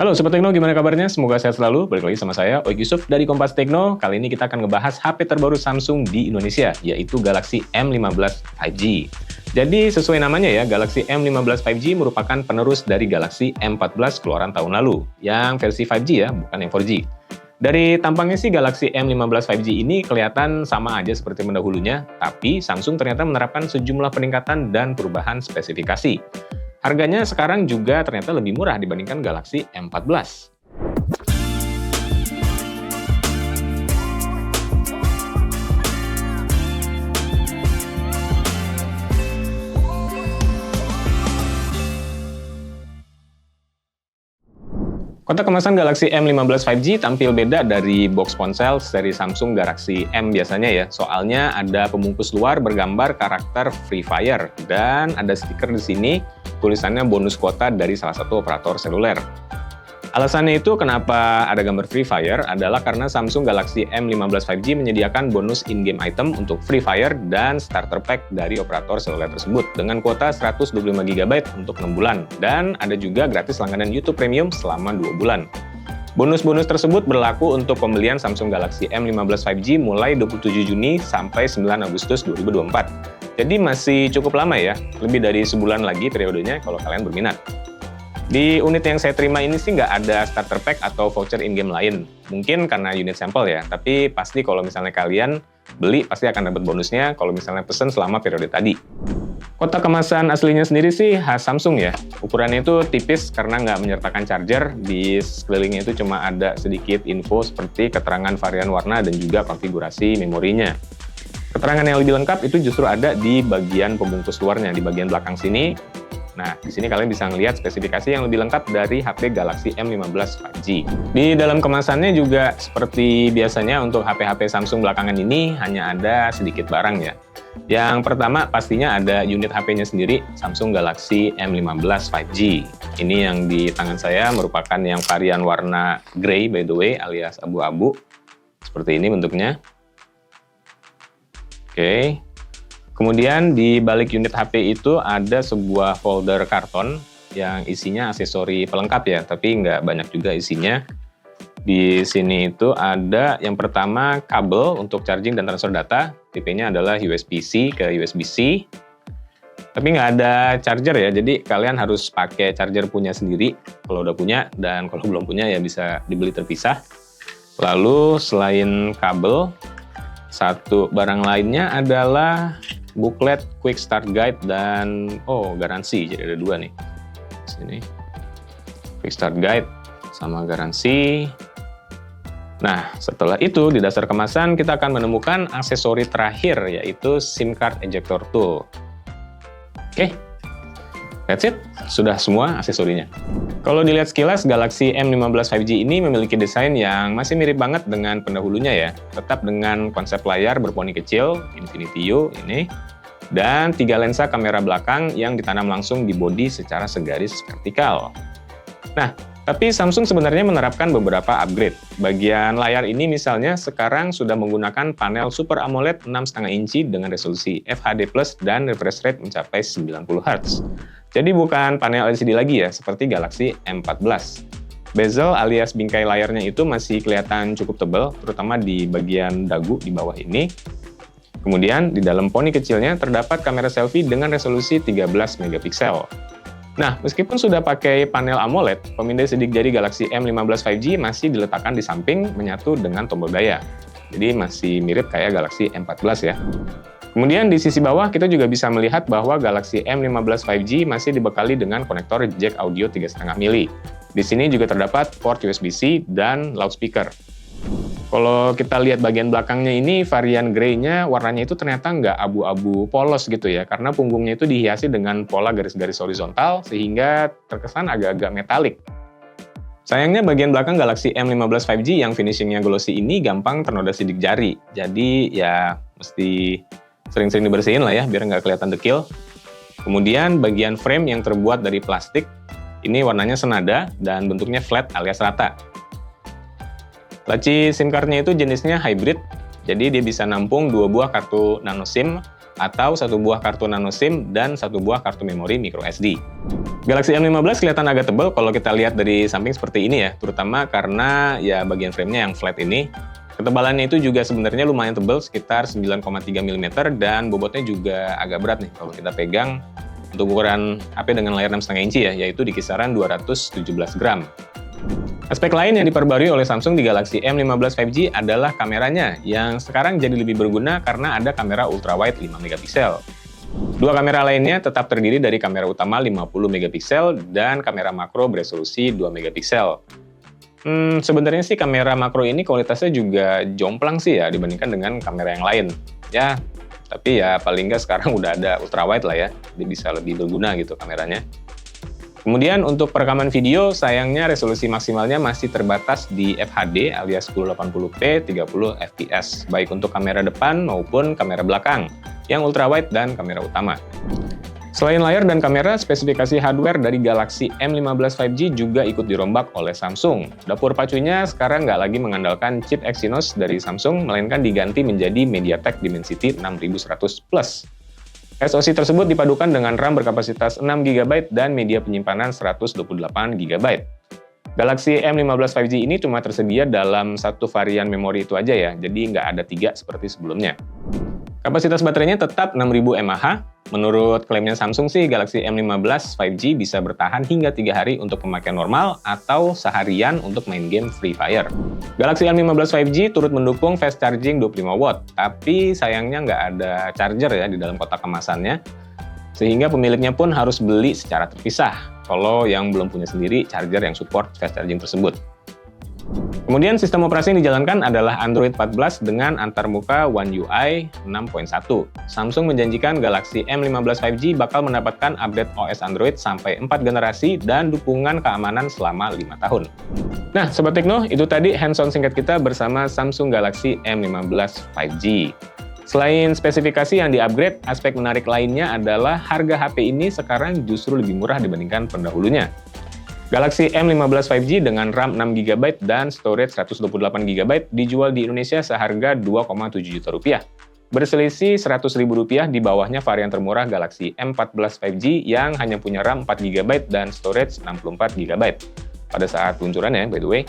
Halo Sobat Tekno, gimana kabarnya? Semoga sehat selalu. Balik lagi sama saya, Oik Yusuf dari Kompas Tekno. Kali ini kita akan ngebahas HP terbaru Samsung di Indonesia, yaitu Galaxy M15 5G. Jadi sesuai namanya ya, Galaxy M15 5G merupakan penerus dari Galaxy M14 keluaran tahun lalu, yang versi 5G ya, bukan yang 4G. Dari tampangnya sih Galaxy M15 5G ini kelihatan sama aja seperti pendahulunya, tapi Samsung ternyata menerapkan sejumlah peningkatan dan perubahan spesifikasi. Harganya sekarang juga ternyata lebih murah dibandingkan Galaxy M14. Kotak kemasan Galaxy M15 5G tampil beda dari box ponsel seri Samsung Galaxy M biasanya ya. Soalnya ada pembungkus luar bergambar karakter Free Fire dan ada stiker di sini tulisannya bonus kuota dari salah satu operator seluler. Alasannya itu kenapa ada gambar Free Fire adalah karena Samsung Galaxy M15 5G menyediakan bonus in-game item untuk Free Fire dan starter pack dari operator seluler tersebut dengan kuota 125GB untuk 6 bulan dan ada juga gratis langganan YouTube Premium selama 2 bulan. Bonus-bonus tersebut berlaku untuk pembelian Samsung Galaxy M15 5G mulai 27 Juni sampai 9 Agustus 2024. Jadi masih cukup lama ya, lebih dari sebulan lagi periodenya kalau kalian berminat. Di unit yang saya terima ini sih nggak ada starter pack atau voucher in-game lain. Mungkin karena unit sampel ya, tapi pasti kalau misalnya kalian beli pasti akan dapat bonusnya kalau misalnya pesen selama periode tadi. Kotak kemasan aslinya sendiri sih khas Samsung ya. Ukurannya itu tipis karena nggak menyertakan charger, di sekelilingnya itu cuma ada sedikit info seperti keterangan varian warna dan juga konfigurasi memorinya. Keterangan yang lebih lengkap itu justru ada di bagian pembungkus luarnya, di bagian belakang sini. Nah, di sini kalian bisa melihat spesifikasi yang lebih lengkap dari HP Galaxy M15 5G. Di dalam kemasannya juga seperti biasanya untuk HP-HP Samsung belakangan ini hanya ada sedikit barang ya. Yang pertama pastinya ada unit HP-nya sendiri, Samsung Galaxy M15 5G. Ini yang di tangan saya merupakan yang varian warna grey by the way, alias abu-abu. Seperti ini bentuknya. Oke. Kemudian di balik unit HP itu ada sebuah folder karton yang isinya aksesori pelengkap ya, tapi nggak banyak juga isinya. Di sini itu ada yang pertama kabel untuk charging dan transfer data, tipenya adalah USB-C ke USB-C. Tapi nggak ada charger ya, jadi kalian harus pakai charger punya sendiri kalau udah punya, dan kalau belum punya ya bisa dibeli terpisah. Lalu selain kabel, satu barang lainnya adalah booklet Quick Start Guide dan garansi, jadi ada dua nih. Sini Quick Start Guide sama garansi. Nah, setelah itu di dasar kemasan kita akan menemukan aksesori terakhir yaitu SIM card ejector tool. Oke. That's it, sudah semua aksesorinya. Kalau dilihat sekilas, Galaxy M15 5G ini memiliki desain yang masih mirip banget dengan pendahulunya ya. Tetap dengan konsep layar berponi kecil, Infinity U ini, dan 3 lensa kamera belakang yang ditanam langsung di bodi secara segaris vertikal. Nah, tapi Samsung sebenarnya menerapkan beberapa upgrade. Bagian layar ini misalnya sekarang sudah menggunakan panel Super AMOLED 6,5 inci dengan resolusi FHD+ dan refresh rate mencapai 90 Hz. Jadi bukan panel LCD lagi ya, seperti Galaxy M14. Bezel alias bingkai layarnya itu masih kelihatan cukup tebal, terutama di bagian dagu di bawah ini. Kemudian di dalam poni kecilnya terdapat kamera selfie dengan resolusi 13 megapiksel. Nah, meskipun sudah pakai panel AMOLED, pemindai sidik jari Galaxy M15 5G masih diletakkan di samping menyatu dengan tombol daya. Jadi masih mirip kayak Galaxy M14 ya. Kemudian di sisi bawah kita juga bisa melihat bahwa Galaxy M15 5G masih dibekali dengan konektor jack audio 3,5 mm. Di sini juga terdapat port USB-C dan loudspeaker. Kalau kita lihat bagian belakangnya ini, varian grey-nya warnanya itu ternyata nggak abu-abu polos gitu ya, karena punggungnya itu dihiasi dengan pola garis-garis horizontal sehingga terkesan agak-agak metalik. Sayangnya bagian belakang Galaxy M15 5G yang finishingnya glossy ini gampang ternoda sidik jari, jadi ya mesti sering-sering dibersihin lah ya, biar nggak kelihatan dekil. Kemudian bagian frame yang terbuat dari plastik, ini warnanya senada dan bentuknya flat alias rata. Laci SIM card-nya itu jenisnya hybrid, jadi dia bisa nampung 2 buah kartu nano SIM atau satu buah kartu nano SIM dan satu buah kartu memori micro SD. Galaxy M15 kelihatan agak tebal kalau kita lihat dari samping seperti ini ya, terutama karena ya bagian framenya yang flat ini. Ketebalannya itu juga sebenarnya lumayan tebal, sekitar 9,3 mm, dan bobotnya juga agak berat nih kalau kita pegang. Untuk ukuran HP dengan layar 6,5 inci ya, yaitu di kisaran 217 gram. Aspek lain yang diperbarui oleh Samsung di Galaxy M15 5G adalah kameranya, yang sekarang jadi lebih berguna karena ada kamera ultrawide 5 megapiksel. Dua kamera lainnya tetap terdiri dari kamera utama 50 megapiksel dan kamera makro beresolusi 2 megapiksel. Sebenarnya sih kamera makro ini kualitasnya juga jomplang sih ya dibandingkan dengan kamera yang lain. Ya, tapi ya paling nggak sekarang udah ada ultrawide lah ya, jadi bisa lebih berguna gitu kameranya. Kemudian untuk perekaman video, sayangnya resolusi maksimalnya masih terbatas di FHD alias 1080p 30 fps, baik untuk kamera depan maupun kamera belakang, yang ultrawide dan kamera utama. Selain layar dan kamera, spesifikasi hardware dari Galaxy M15 5G juga ikut dirombak oleh Samsung. Dapur pacunya sekarang nggak lagi mengandalkan chip Exynos dari Samsung, melainkan diganti menjadi MediaTek Dimensity 6100 Plus. SoC tersebut dipadukan dengan RAM berkapasitas 6 GB dan media penyimpanan 128 GB. Galaxy M15 5G ini cuma tersedia dalam satu varian memori itu aja ya, jadi nggak ada 3 seperti sebelumnya. Kapasitas baterainya tetap 6000 mAh. Menurut klaimnya Samsung sih, Galaxy M15 5G bisa bertahan hingga 3 hari untuk pemakaian normal atau seharian untuk main game Free Fire. Galaxy M15 5G turut mendukung fast charging 25 watt, tapi sayangnya nggak ada charger ya di dalam kotak kemasannya, sehingga pemiliknya pun harus beli secara terpisah kalau yang belum punya sendiri charger yang support fast charging tersebut. Kemudian sistem operasi yang dijalankan adalah Android 14 dengan antarmuka One UI 6.1. Samsung menjanjikan Galaxy M15 5G bakal mendapatkan update OS Android sampai 4 generasi dan dukungan keamanan selama 5 tahun. Nah, Sobat Tekno, itu tadi hands-on singkat kita bersama Samsung Galaxy M15 5G. Selain spesifikasi yang di-upgrade, aspek menarik lainnya adalah harga HP ini sekarang justru lebih murah dibandingkan pendahulunya. Galaxy M15 5G dengan RAM 6GB dan storage 128GB dijual di Indonesia seharga Rp2,7 juta, berselisih Rp100.000 di bawahnya varian termurah Galaxy M14 5G yang hanya punya RAM 4GB dan storage 64GB. Pada saat peluncurannya, by the way.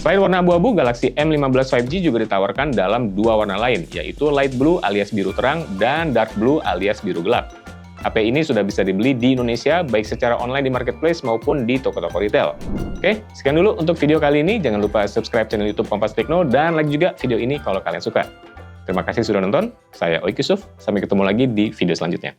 Selain warna abu-abu, Galaxy M15 5G juga ditawarkan dalam dua warna lain, yaitu light blue alias biru terang dan dark blue alias biru gelap. HP ini sudah bisa dibeli di Indonesia, baik secara online di marketplace maupun di toko-toko retail. Oke, sekian dulu untuk video kali ini. Jangan lupa subscribe channel YouTube Kompas Tekno dan like juga video ini kalau kalian suka. Terima kasih sudah nonton. Saya Oik Yusuf. Sampai ketemu lagi di video selanjutnya.